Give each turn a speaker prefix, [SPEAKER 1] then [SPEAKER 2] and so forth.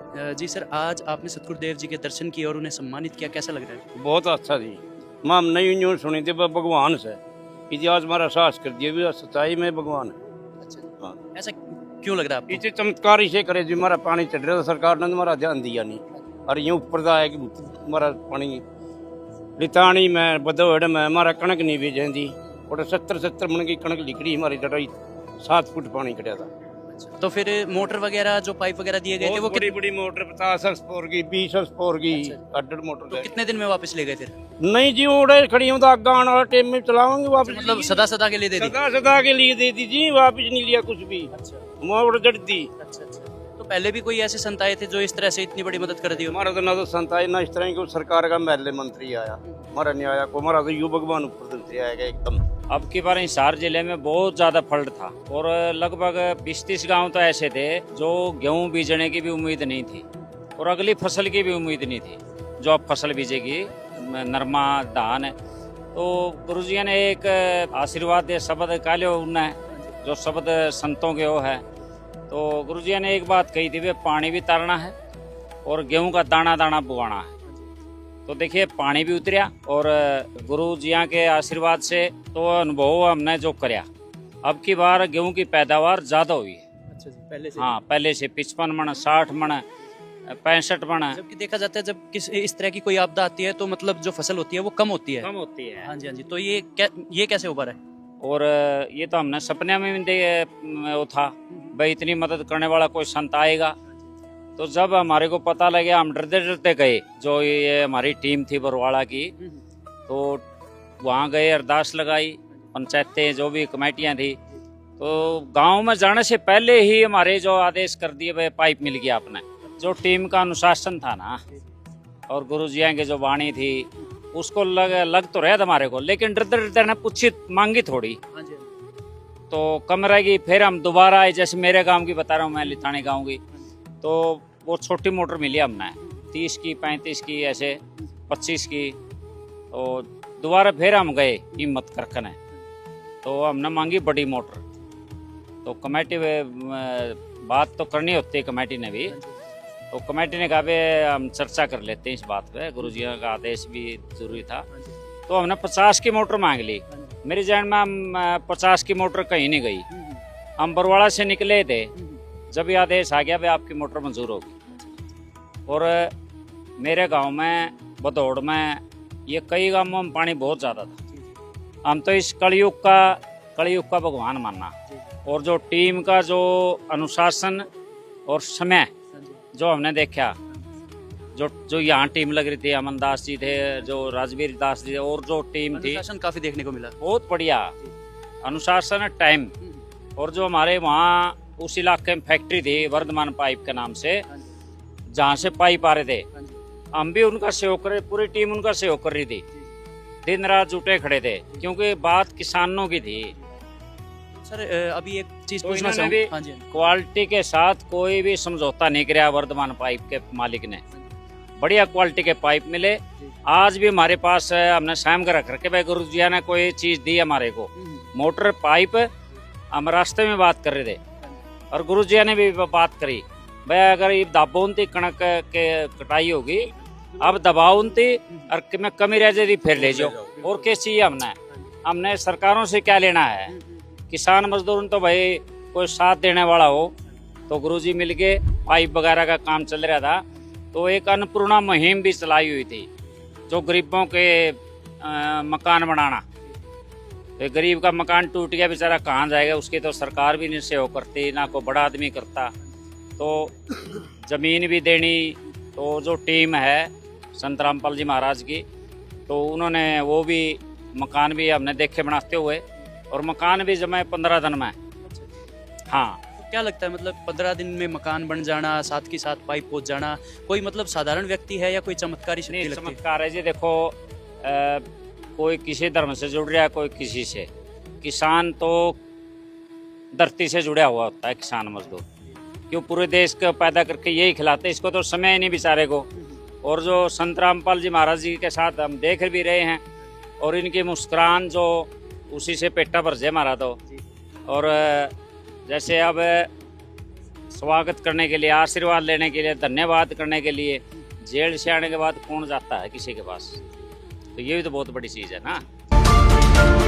[SPEAKER 1] जी sir, आज आपने सतगुरुदेव जी के दर्शन किए और उन्हें सम्मानित किया, कैसा लग रहा है?
[SPEAKER 2] बहुत अच्छा जी। मैं नहीं यूँ सुनी थी भगवान से इतिहास हमारा साहस कर दिया भी सच्चाई में भगवान है।
[SPEAKER 1] अच्छा,
[SPEAKER 2] हाँ।
[SPEAKER 1] ऐसा क्यों लग रहा है आपको?
[SPEAKER 2] इसे चमत्कार इसे करे जी हमारा पानी चढ़ रहा था सरकार ने हमारा ध्यान दिया नहीं और यूँ ऊपर का है कि हमारा पानी लितानी में बदौड़ में हमारा कणक नहीं भेजें दी और 70 मन की कणक लिखड़ी हमारी लड़ाई 7 फुट पानी कटा था।
[SPEAKER 1] अच्छा, तो फिर मोटर वगैरह जो पाइप वगैरह दिए गए थे वो
[SPEAKER 2] बड़ी बड़ी मोटर 50 हॉर्सपावर की 20 हॉर्सपावर की
[SPEAKER 1] अच्छा।
[SPEAKER 2] अड्डर मोटर
[SPEAKER 1] तो कितने दिन में वापस ले गए फिर?
[SPEAKER 2] नहीं जी उड़े खड़ी हूँ तो आगे आने वाला टाइम में चलाओगे वापस।
[SPEAKER 1] मतलब सदा सदा के लिए दे दी?
[SPEAKER 2] सदा सदा के लिए दे दी जी, वापस नहीं लिया कुछ भी।
[SPEAKER 1] अच्छा
[SPEAKER 2] मोड़ जड़ दी।
[SPEAKER 1] अच्छा अच्छा। तो पहले भी कोई ऐसे संत आए थे जो इस तरह से इतनी बड़ी मदद कर दी हो?
[SPEAKER 2] हमारा तो ना तो संत आए ना इस तरह की सरकार का महल्ले मंत्री आया, हमारा नहीं आया को, हमारा तो यू भगवान ऊपर से आएगा एकदम।
[SPEAKER 3] अब की बार हिसार जिले में बहुत ज्यादा फ्लड था और लगभग 20-30 गांव तो ऐसे थे जो गेहूं बीजने की भी उम्मीद नहीं थी और अगली फसल की भी उम्मीद नहीं थी। जो अब फसल बीजेगी नरमा धान, तो गुरुजी ने एक आशीर्वाद दे शब्द काले उन्हें जो शब्द संतों के वो है। तो गुरुजी ने एक बात कही थी, वे पानी भी तारना है और गेहूं का दाना दाना बुआना है। तो देखिए पानी भी उतरिया और गुरु जिया के आशीर्वाद से तो अनुभव हमने जो करया, अब की बार गेहूं की पैदावार ज्यादा हुई है।
[SPEAKER 1] अच्छा जी, पहले से?
[SPEAKER 3] हाँ, पहले से 55 मन, 60 मन, 65 मन।
[SPEAKER 1] जबकि देखा जाता है जब इस तरह की कोई आपदा आती है तो मतलब जो फसल होती है वो कम होती है।
[SPEAKER 3] कम होती है।
[SPEAKER 1] हाँ जी हाँ जी। तो ये कैसे उभरा है?
[SPEAKER 3] और ये तो हमने सपने में भी वो था भाई इतनी मदद करने वाला कोई संत आएगा। तो जब हमारे को पता लगे हम डरते डरते गए, जो ये हमारी टीम थी बरवाड़ा की, तो वहाँ गए, अरदास लगाई, पंचायतें जो भी कमेटियाँ थी, तो गांव में जाने से पहले ही हमारे जो आदेश कर दिए भाई पाइप मिल गया अपने। जो टीम का अनुशासन था ना और गुरुजिया की जो वाणी थी उसको लग तो रहा था हमारे को, लेकिन डरते डरते ने पूछी मांगी थोड़ी
[SPEAKER 1] हाँ जी।
[SPEAKER 3] तो कम रहेगी। फिर हम दोबारा आए, जैसे मेरे गांव की बता रहा हूँ मैं, लितानी गांव की, तो वो छोटी मोटर मिली हमने 30 की, 35 की, ऐसे 25 की। तो दोबारा फिर हम गए हिम्मत करके, तो हमने मांगी बड़ी मोटर। तो कमेटी बात तो करनी होती है कमेटी ने भी, तो कमेटी ने कहा भाई हम चर्चा कर लेते हैं इस बात पे, गुरुजी का आदेश भी जरूरी था। तो हमने 50 की मोटर मांग ली। मेरे जहन में हम 50 की मोटर कहीं नहीं गई। हम बरवाड़ा से निकले थे, जब ये आदेश आ गया भाई आपकी मोटर मंजूर होगी। और मेरे गांव में बदौड़ में ये कई गांवों में पानी बहुत ज़्यादा था। हम तो इस कलयुग का भगवान मानना, और जो टीम का जो अनुशासन और समय जो हमने देखा, जो यहाँ टीम लग रही थी, अमन दास जी थे, जो राजवीर दास जी थे, और जो टीम थी,
[SPEAKER 1] अनुशासन काफी देखने को मिला।
[SPEAKER 3] बहुत बढ़िया अनुशासन, टाइम। और जो हमारे वहाँ उस इलाके में फैक्ट्री थी वर्धमान पाइप के नाम से, जहाँ से पाइप आ रहे थे, हम भी उनका सहयोग कर, पूरी टीम उनका सहयोग कर रही थी, दिन रात जुटे खड़े थे, क्योंकि बात किसानों की थी।
[SPEAKER 1] सर अभी एक चीज
[SPEAKER 3] तो
[SPEAKER 1] पूछना
[SPEAKER 3] इन्होंने भी
[SPEAKER 1] चाहूँ। हाँ जी हाँ जी।
[SPEAKER 3] क्वालिटी के साथ कोई भी समझौता नहीं किया वर्धमान पाइप के मालिक ने। बढ़िया क्वालिटी के पाइप मिले। आज भी हमारे पास हमने शाम का रख रखे, भाई गुरु जी ने कोई चीज दी हमारे को, मोटर पाइप। हम रास्ते में बात कर रहे थे और गुरु जी ने भी बात करी, भाई अगर ये दाबोनती कणक के कटाई होगी, अब दबाउनती और में कमी रह जाती फिर ले जाओ। और क्या चाहिए हमने सरकारों से क्या लेना है? किसान मजदूर तो भाई कोई साथ देने वाला हो। तो गुरुजी मिलके पाइप वगैरह का काम चल रहा था, तो एक अन्नपूर्णा मुहिम भी चलाई हुई थी, जो गरीबों के मकान बनाना। तो गरीब का मकान टूट गया, बेचारा कहाँ जाएगा, उसकी तो सरकार भी नहीं सहयोग करती, ना कोई बड़ा आदमी करता। तो जमीन भी देनी, तो जो टीम है संत रामपाल जी महाराज की, तो उन्होंने वो भी मकान भी हमने देखे बनाते हुए, और मकान भी जमा 15 दिन में। हाँ,
[SPEAKER 1] तो क्या लगता है मतलब 15 दिन में मकान बन जाना, साथ के साथ पाइप पहुंच जाना, कोई मतलब साधारण व्यक्ति है या कोई चमत्कारी शक्ति
[SPEAKER 3] नहीं
[SPEAKER 1] लगती है?
[SPEAKER 3] चमत्कार है जी। देखो कोई किसी धर्म से जुड़ रहा है, कोई किसी से। किसान तो धरती से जुड़ा हुआ होता है, किसान मजदूर क्यों पूरे देश को पैदा करके यही खिलाते, इसको तो समय ही नहीं बेचारे को। और जो संत रामपाल जी महाराज जी के साथ हम देख भी रहे हैं, और इनकी मुस्कुरान जो उसी से पेटा भर जाए हमारा तो। और जैसे अब स्वागत करने के लिए, आशीर्वाद लेने के लिए, धन्यवाद करने के लिए। जेल से आने के बाद कौन जाता है किसी के पास? तो ये भी तो बहुत बड़ी चीज़ है ना।